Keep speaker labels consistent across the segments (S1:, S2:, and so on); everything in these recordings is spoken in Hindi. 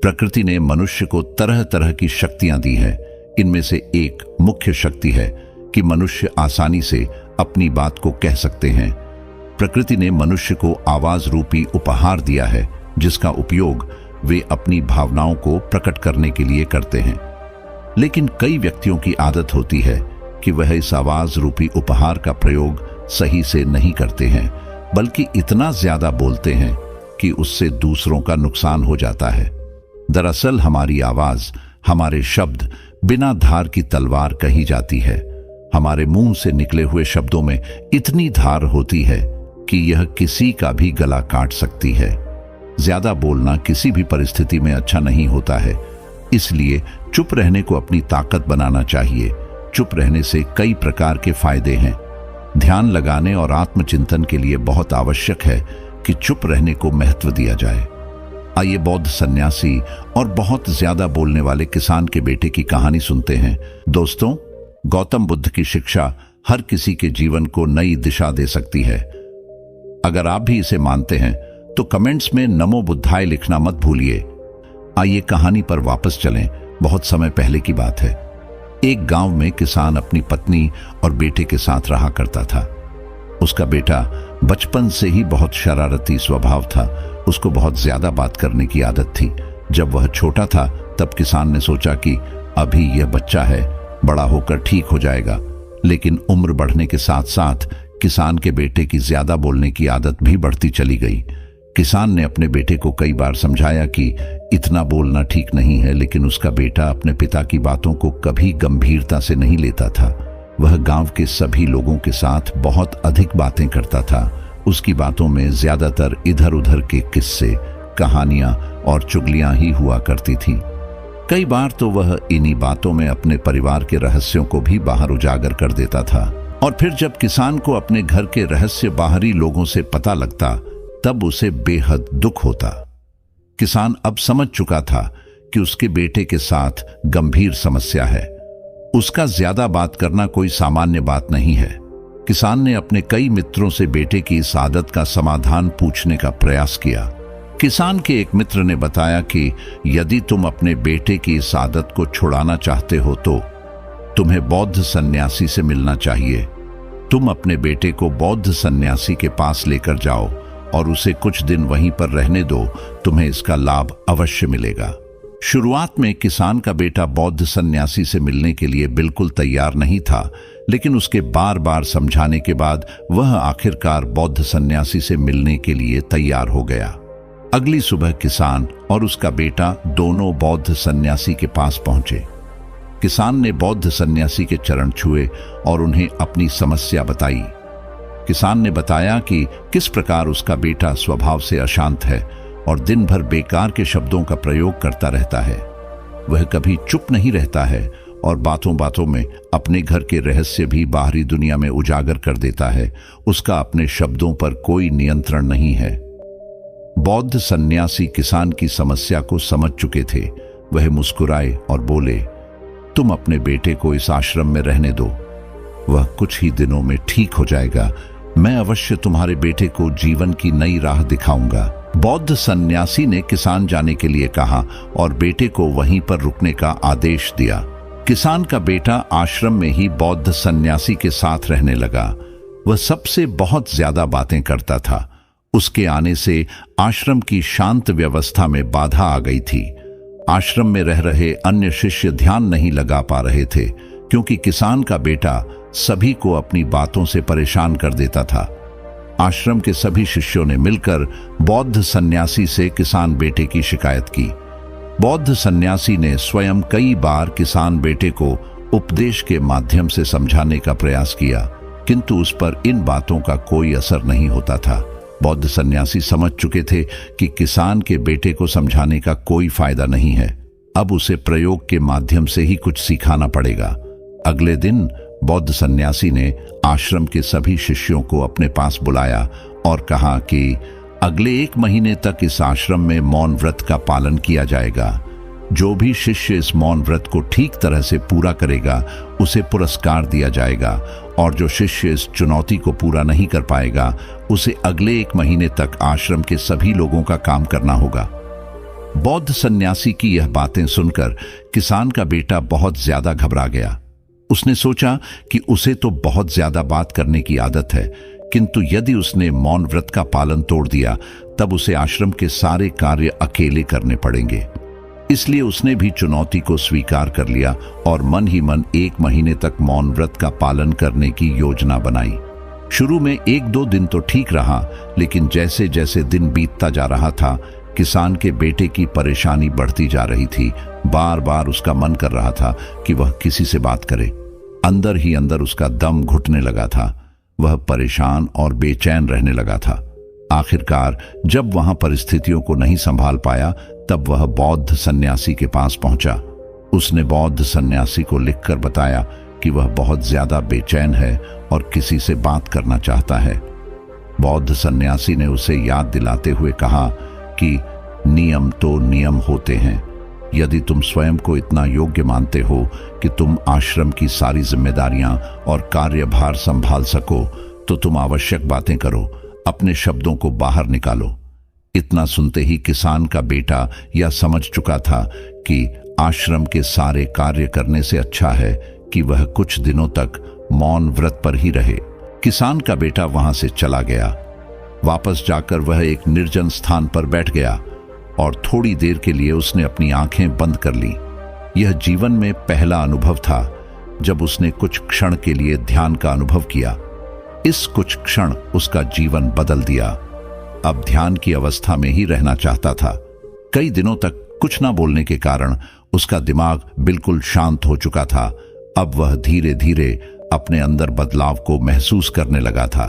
S1: प्रकृति ने मनुष्य को तरह तरह की शक्तियां दी हैं। इनमें से एक मुख्य शक्ति है कि मनुष्य आसानी से अपनी बात को कह सकते हैं। प्रकृति ने मनुष्य को आवाज रूपी उपहार दिया है, जिसका उपयोग वे अपनी भावनाओं को प्रकट करने के लिए करते हैं। लेकिन कई व्यक्तियों की आदत होती है कि वह इस आवाज रूपी उपहार का प्रयोग सही से नहीं करते हैं, बल्कि इतना ज्यादा बोलते हैं कि उससे दूसरों का नुकसान हो जाता है। दरअसल हमारी आवाज, हमारे शब्द बिना धार की तलवार कही जाती है। हमारे मुंह से निकले हुए शब्दों में इतनी धार होती है कि यह किसी का भी गला काट सकती है। ज्यादा बोलना किसी भी परिस्थिति में अच्छा नहीं होता है, इसलिए चुप रहने को अपनी ताकत बनाना चाहिए। चुप रहने से कई प्रकार के फायदे हैं। ध्यान लगाने और आत्मचिंतन के लिए बहुत आवश्यक है कि चुप रहने को महत्व दिया जाए। आइए बौद्ध सन्यासी और बहुत ज्यादा बोलने वाले किसान के बेटे की कहानी सुनते हैं। दोस्तों, गौतम बुद्ध की शिक्षा हर किसी के जीवन को नई दिशा दे सकती है। अगर आप भी इसे मानते हैं तो कमेंट्स में नमो बुद्धाय लिखना मत भूलिए। आइए कहानी पर वापस चलें। बहुत समय पहले की बात है। एक गांव में किसान अपनी पत्नी और बेटे के साथ रहा करता था। उसका बेटा बचपन से ही बहुत शरारती स्वभाव था। उसको बहुत ज्यादा बात करने की आदत थी। जब वह छोटा था तब किसान ने सोचा कि अभी यह बच्चा है, बड़ा होकर ठीक हो जाएगा। लेकिन उम्र बढ़ने के साथ साथ किसान के बेटे की ज्यादा बोलने की आदत भी बढ़ती चली गई। किसान ने अपने बेटे को कई बार समझाया कि इतना बोलना ठीक नहीं है, लेकिन उसका बेटा अपने पिता की बातों को कभी गंभीरता से नहीं लेता था। वह गांव के सभी लोगों के साथ बहुत अधिक बातें करता था। उसकी बातों में ज्यादातर इधर उधर के किस्से, कहानियां और चुगलियां ही हुआ करती थीं। कई बार तो वह इन्हीं बातों में अपने परिवार के रहस्यों को भी बाहर उजागर कर देता था। और फिर जब किसान को अपने घर के रहस्य बाहरी लोगों से पता लगता, तब उसे बेहद दुख होता। किसान अब समझ चुका था कि उसके बेटे के साथ गंभीर समस्या है। उसका ज्यादा बात करना कोई सामान्य बात नहीं है। किसान ने अपने कई मित्रों से बेटे की इस आदत का समाधान पूछने का प्रयास किया। किसान के एक मित्र ने बताया कि यदि तुम अपने बेटे की इस आदत को छुड़ाना चाहते हो तो तुम्हें बौद्ध सन्यासी से मिलना चाहिए। तुम अपने बेटे को बौद्ध सन्यासी के पास लेकर जाओ और उसे कुछ दिन वहीं पर रहने दो। तुम्हें इसका लाभ अवश्य मिलेगा। शुरुआत में किसान का बेटा बौद्ध सन्यासी से मिलने के लिए बिल्कुल तैयार नहीं था, लेकिन उसके बार बार समझाने के बाद वह आखिरकार बौद्ध सन्यासी से मिलने के लिए तैयार हो गया। अगली सुबह किसान और उसका बेटा दोनों बौद्ध सन्यासी के पास पहुंचे। किसान ने बौद्ध सन्यासी के चरण छुए और उन्हें अपनी समस्या बताई। किसान ने बताया कि किस प्रकार उसका बेटा स्वभाव से अशांत है और दिन भर बेकार के शब्दों का प्रयोग करता रहता है। वह कभी चुप नहीं रहता है और बातों बातों में अपने घर के रहस्य भी बाहरी दुनिया में उजागर कर देता है। उसका अपने शब्दों पर कोई नियंत्रण नहीं है। बौद्ध सन्यासी किसान की समस्या को समझ चुके थे। वह मुस्कुराए और बोले, तुम अपने बेटे को इस आश्रम में रहने दो। वह कुछ ही दिनों में ठीक हो जाएगा। मैं अवश्य तुम्हारे बेटे को जीवन की नई राह दिखाऊंगा। बौद्ध सन्यासी ने किसान जाने के लिए कहा और बेटे को वहीं पर रुकने का आदेश दिया। किसान का बेटा आश्रम में ही बौद्ध सन्यासी के साथ रहने लगा। वह सबसे बहुत ज्यादा बातें करता था। उसके आने से आश्रम की शांत व्यवस्था में बाधा आ गई थी। आश्रम में रह रहे अन्य शिष्य ध्यान नहीं लगा पा रहे थे, क्योंकि किसान का बेटा सभी को अपनी बातों से परेशान कर देता था। आश्रम के सभी शिष्यों ने मिलकर बौद्ध सन्यासी से किसान बेटे की शिकायत की। बौद्ध सन्यासी ने स्वयं कई बार किसान बेटे को उपदेश के माध्यम से समझाने का प्रयास किया, किंतु उस पर इन बातों का कोई असर नहीं होता था। बौद्ध सन्यासी समझ चुके थे कि किसान के बेटे को समझाने का कोई फायदा नहीं है। अब उसे प्रयोग के माध्यम से ही कुछ सिखाना पड़ेगा। अगले दिन बौद्ध सन्यासी ने आश्रम के सभी शिष्यों को अपने पास बुलाया और कहा कि अगले 1 महीने तक इस आश्रम में मौन व्रत का पालन किया जाएगा। जो भी शिष्य इस मौन व्रत को ठीक तरह से पूरा करेगा उसे पुरस्कार दिया जाएगा, और जो शिष्य इस चुनौती को पूरा नहीं कर पाएगा उसे अगले 1 महीने तक आश्रम के सभी लोगों का काम करना होगा। बौद्ध सन्यासी की यह बातें सुनकर किसान का बेटा बहुत ज्यादा घबरा गया। उसने सोचा कि उसे तो बहुत ज्यादा बात करने की आदत है, किंतु यदि उसने मौन व्रत का पालन तोड़ दिया तब उसे आश्रम के सारे कार्य अकेले करने पड़ेंगे। इसलिए उसने भी चुनौती को स्वीकार कर लिया और मन ही मन 1 महीने तक मौन व्रत का पालन करने की योजना बनाई। शुरू में 1-2 दिन तो ठीक रहा, लेकिन जैसे जैसे दिन बीतता जा रहा था, किसान के बेटे की परेशानी बढ़ती जा रही थी। बार बार उसका मन कर रहा था कि वह किसी से बात करे। अंदर ही अंदर उसका दम घुटने लगा था। वह परेशान और बेचैन रहने लगा था। आखिरकार जब वहां परिस्थितियों को नहीं संभाल पाया, तब वह बौद्ध सन्यासी के पास पहुंचा। उसने बौद्ध सन्यासी को लिखकर बताया कि वह बहुत ज्यादा बेचैन है और किसी से बात करना चाहता है। बौद्ध सन्यासी ने उसे याद दिलाते हुए कहा कि नियम तो नियम होते हैं। यदि तुम स्वयं को इतना योग्य मानते हो कि तुम आश्रम की सारी जिम्मेदारियां और कार्यभार संभाल सको, तो तुम आवश्यक बातें करो, अपने शब्दों को बाहर निकालो। इतना सुनते ही किसान का बेटा यह समझ चुका था कि आश्रम के सारे कार्य करने से अच्छा है कि वह कुछ दिनों तक मौन व्रत पर ही रहे। किसान का बेटा वहां से चला गया। वापस जाकर वह एक निर्जन स्थान पर बैठ गया और थोड़ी देर के लिए उसने अपनी आंखें बंद कर ली। यह जीवन में पहला अनुभव था जब उसने कुछ क्षण के लिए ध्यान का अनुभव किया। इस कुछ क्षण उसका जीवन बदल दिया। अब ध्यान की अवस्था में ही रहना चाहता था। कई दिनों तक कुछ ना बोलने के कारण उसका दिमाग बिल्कुल शांत हो चुका था। अब वह धीरे धीरे अपने अंदर बदलाव को महसूस करने लगा था।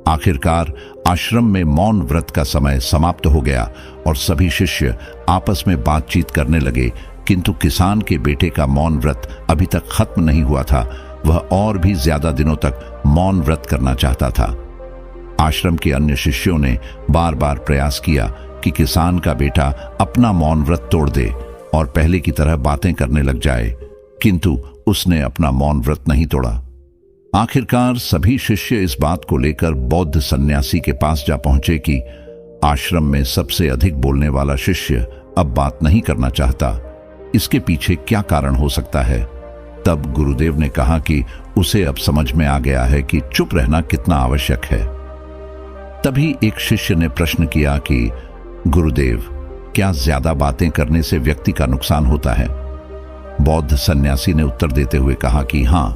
S1: आखिरकार आश्रम में मौन व्रत का समय समाप्त हो गया और सभी शिष्य आपस में बातचीत करने लगे, किंतु किसान के बेटे का मौन व्रत अभी तक खत्म नहीं हुआ था। वह और भी ज्यादा दिनों तक मौन व्रत करना चाहता था। आश्रम के अन्य शिष्यों ने बार बार प्रयास किया कि किसान का बेटा अपना मौन व्रत तोड़ दे और पहले की तरह बातें करने लग जाए, किंतु उसने अपना मौन व्रत नहीं तोड़ा। आखिरकार सभी शिष्य इस बात को लेकर बौद्ध सन्यासी के पास जा पहुंचे कि आश्रम में सबसे अधिक बोलने वाला शिष्य अब बात नहीं करना चाहता। इसके पीछे क्या कारण हो सकता है? तब गुरुदेव ने कहा कि उसे अब समझ में आ गया है कि चुप रहना कितना आवश्यक है। तभी एक शिष्य ने प्रश्न किया कि गुरुदेव, क्या ज्यादा बातें करने से व्यक्ति का नुकसान होता है? बौद्ध सन्यासी ने उत्तर देते हुए कहा कि हाँ,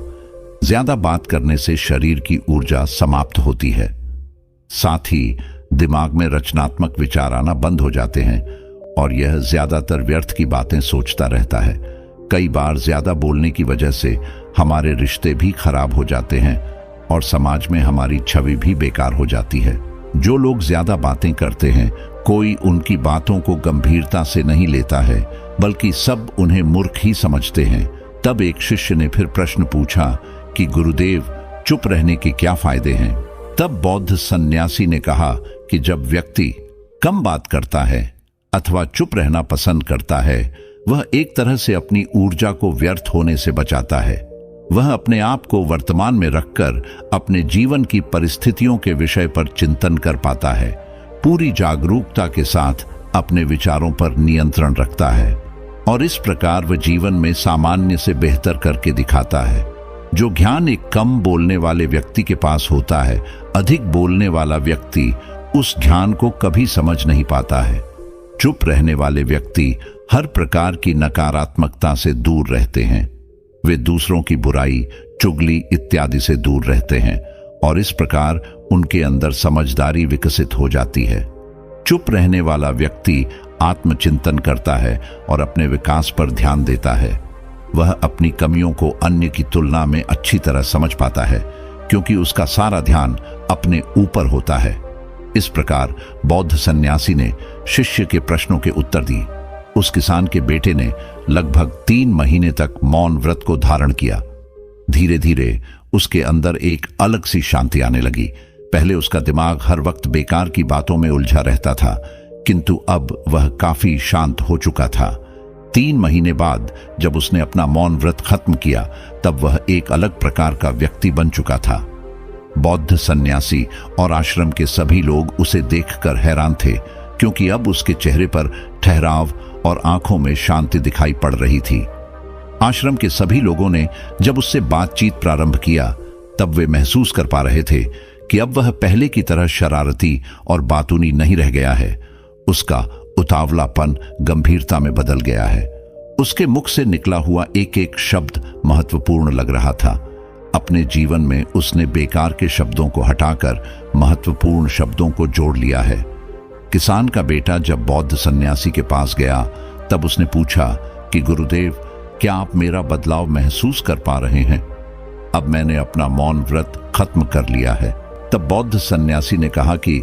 S1: ज्यादा बात करने से शरीर की ऊर्जा समाप्त होती है, साथ ही दिमाग में रचनात्मक विचार आना बंद हो जाते हैं और यह ज्यादातर व्यर्थ की बातें सोचता रहता है। कई बार ज्यादा बोलने की वजह से हमारे रिश्ते भी खराब हो जाते हैं और समाज में हमारी छवि भी बेकार हो जाती है। जो लोग ज्यादा बातें करते हैं, कोई उनकी बातों को गंभीरता से नहीं लेता है, बल्कि सब उन्हें मूर्ख ही समझते हैं। तब एक शिष्य ने फिर प्रश्न पूछा कि गुरुदेव, चुप रहने के क्या फायदे हैं? तब बौद्ध सन्यासी ने कहा कि जब व्यक्ति कम बात करता है अथवा चुप रहना पसंद करता है, वह एक तरह से अपनी ऊर्जा को व्यर्थ होने से बचाता है। वह अपने आप को वर्तमान में रखकर अपने जीवन की परिस्थितियों के विषय पर चिंतन कर पाता है, पूरी जागरूकता के साथ अपने विचारों पर नियंत्रण रखता है और इस प्रकार वह जीवन में सामान्य से बेहतर करके दिखाता है। जो ज्ञान एक कम बोलने वाले व्यक्ति के पास होता है, अधिक बोलने वाला व्यक्ति उस ज्ञान को कभी समझ नहीं पाता है। चुप रहने वाले व्यक्ति हर प्रकार की नकारात्मकता से दूर रहते हैं। वे दूसरों की बुराई, चुगली इत्यादि से दूर रहते हैं और इस प्रकार उनके अंदर समझदारी विकसित हो जाती है। चुप रहने वाला व्यक्ति आत्मचिंतन करता है और अपने विकास पर ध्यान देता है। वह अपनी कमियों को अन्य की तुलना में अच्छी तरह समझ पाता है, क्योंकि उसका सारा ध्यान अपने ऊपर होता है। इस प्रकार बौद्ध सन्यासी ने शिष्य के प्रश्नों के उत्तर दिए। उस किसान के बेटे ने लगभग 3 महीने तक मौन व्रत को धारण किया। धीरे धीरे उसके अंदर एक अलग सी शांति आने लगी। पहले उसका दिमाग हर वक्त बेकार की बातों में उलझा रहता था, किंतु अब वह काफी शांत हो चुका था। 3 महीने बाद जब उसने अपना मौन व्रत खत्म किया, तब वह एक अलग प्रकार का व्यक्ति बन चुका था। बौद्ध सन्यासी और आश्रम के सभी लोग उसे देखकर हैरान थे, क्योंकि अब उसके चेहरे पर ठहराव और आंखों में शांति दिखाई पड़ रही थी। आश्रम के सभी लोगों ने जब उससे बातचीत प्रारंभ किया तब वे महसूस कर पा रहे थे कि अब वह पहले की तरह शरारती और बातूनी नहीं रह गया है। उसका उतावलापन गंभीरता में बदल गया है। उसके मुख से निकला हुआ एक एक शब्द महत्वपूर्ण लग रहा था। अपने जीवन में उसने बेकार के शब्दों को हटाकर महत्वपूर्ण शब्दों को जोड़ लिया है। किसान का बेटा जब बौद्ध सन्यासी के पास गया तब उसने पूछा कि गुरुदेव, क्या आप मेरा बदलाव महसूस कर पा रहे हैं? अब मैंने अपना मौन व्रत खत्म कर लिया है। तब बौद्ध सन्यासी ने कहा कि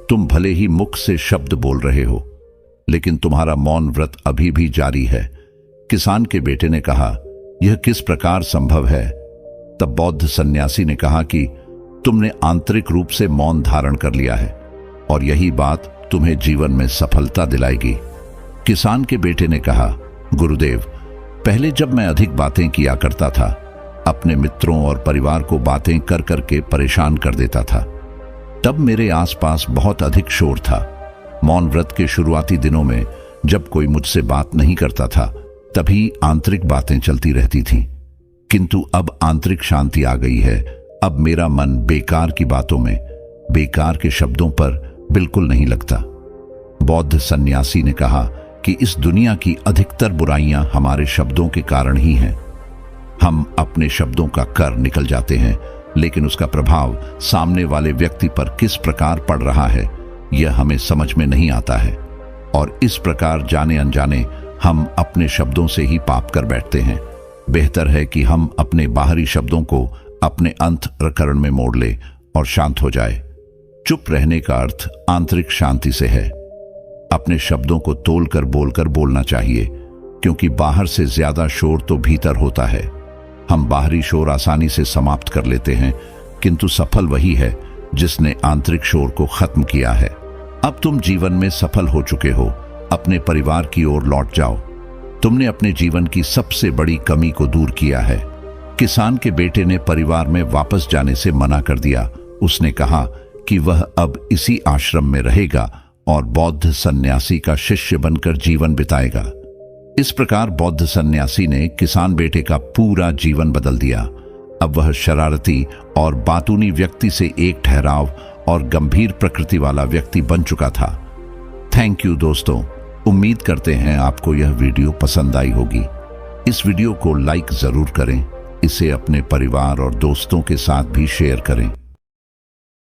S1: तुम भले ही मुख से शब्द बोल रहे हो, लेकिन तुम्हारा मौन व्रत अभी भी जारी है। किसान के बेटे ने कहा, यह किस प्रकार संभव है? तब बौद्ध सन्यासी ने कहा कि तुमने आंतरिक रूप से मौन धारण कर लिया है और यही बात तुम्हें जीवन में सफलता दिलाएगी। किसान के बेटे ने कहा, गुरुदेव, पहले जब मैं अधिक बातें किया करता था, अपने मित्रों और परिवार को बातें कर करके परेशान कर देता था। तब मेरे आसपास बहुत अधिक शोर था। मौन व्रत के शुरुआती दिनों में जब कोई मुझसे बात नहीं करता था तभी आंतरिक बातें चलती रहती थीं। किंतु अब आंतरिक शांति आ गई है। अब मेरा मन बेकार की बातों में, बेकार के शब्दों पर बिल्कुल नहीं लगता। बौद्ध सन्यासी ने कहा कि इस दुनिया की अधिकतर बुराइयां हमारे शब्दों के कारण ही हैं। हम अपने शब्दों का कर निकल जाते हैं, लेकिन उसका प्रभाव सामने वाले व्यक्ति पर किस प्रकार पड़ रहा है यह हमें समझ में नहीं आता है, और इस प्रकार जाने अनजाने हम अपने शब्दों से ही पाप कर बैठते हैं। बेहतर है कि हम अपने बाहरी शब्दों को अपने अंतःकरण में मोड़ ले और शांत हो जाए। चुप रहने का अर्थ आंतरिक शांति से है। अपने शब्दों को तोलकर बोलकर बोलना चाहिए, क्योंकि बाहर से ज्यादा शोर तो भीतर होता है। हम बाहरी शोर आसानी से समाप्त कर लेते हैं, किंतु सफल वही है जिसने आंतरिक शोर को खत्म किया है। अब तुम जीवन में सफल हो चुके हो, अपने परिवार की ओर लौट जाओ। तुमने अपने जीवन की सबसे बड़ी कमी को दूर किया है। किसान के बेटे ने परिवार में वापस जाने से मना कर दिया। उसने कहा कि वह अब इसी आश्रम में रहेगा और बौद्ध सन्यासी का शिष्य बनकर जीवन बिताएगा। इस प्रकार बौद्ध सन्यासी ने किसान बेटे का पूरा जीवन बदल दिया। अब वह शरारती और बातूनी व्यक्ति से एक ठहराव और गंभीर प्रकृति वाला व्यक्ति बन चुका था। थैंक यू दोस्तों, उम्मीद करते हैं आपको यह वीडियो पसंद आई होगी। इस वीडियो को लाइक जरूर करें, इसे अपने परिवार और दोस्तों के साथ भी शेयर करें।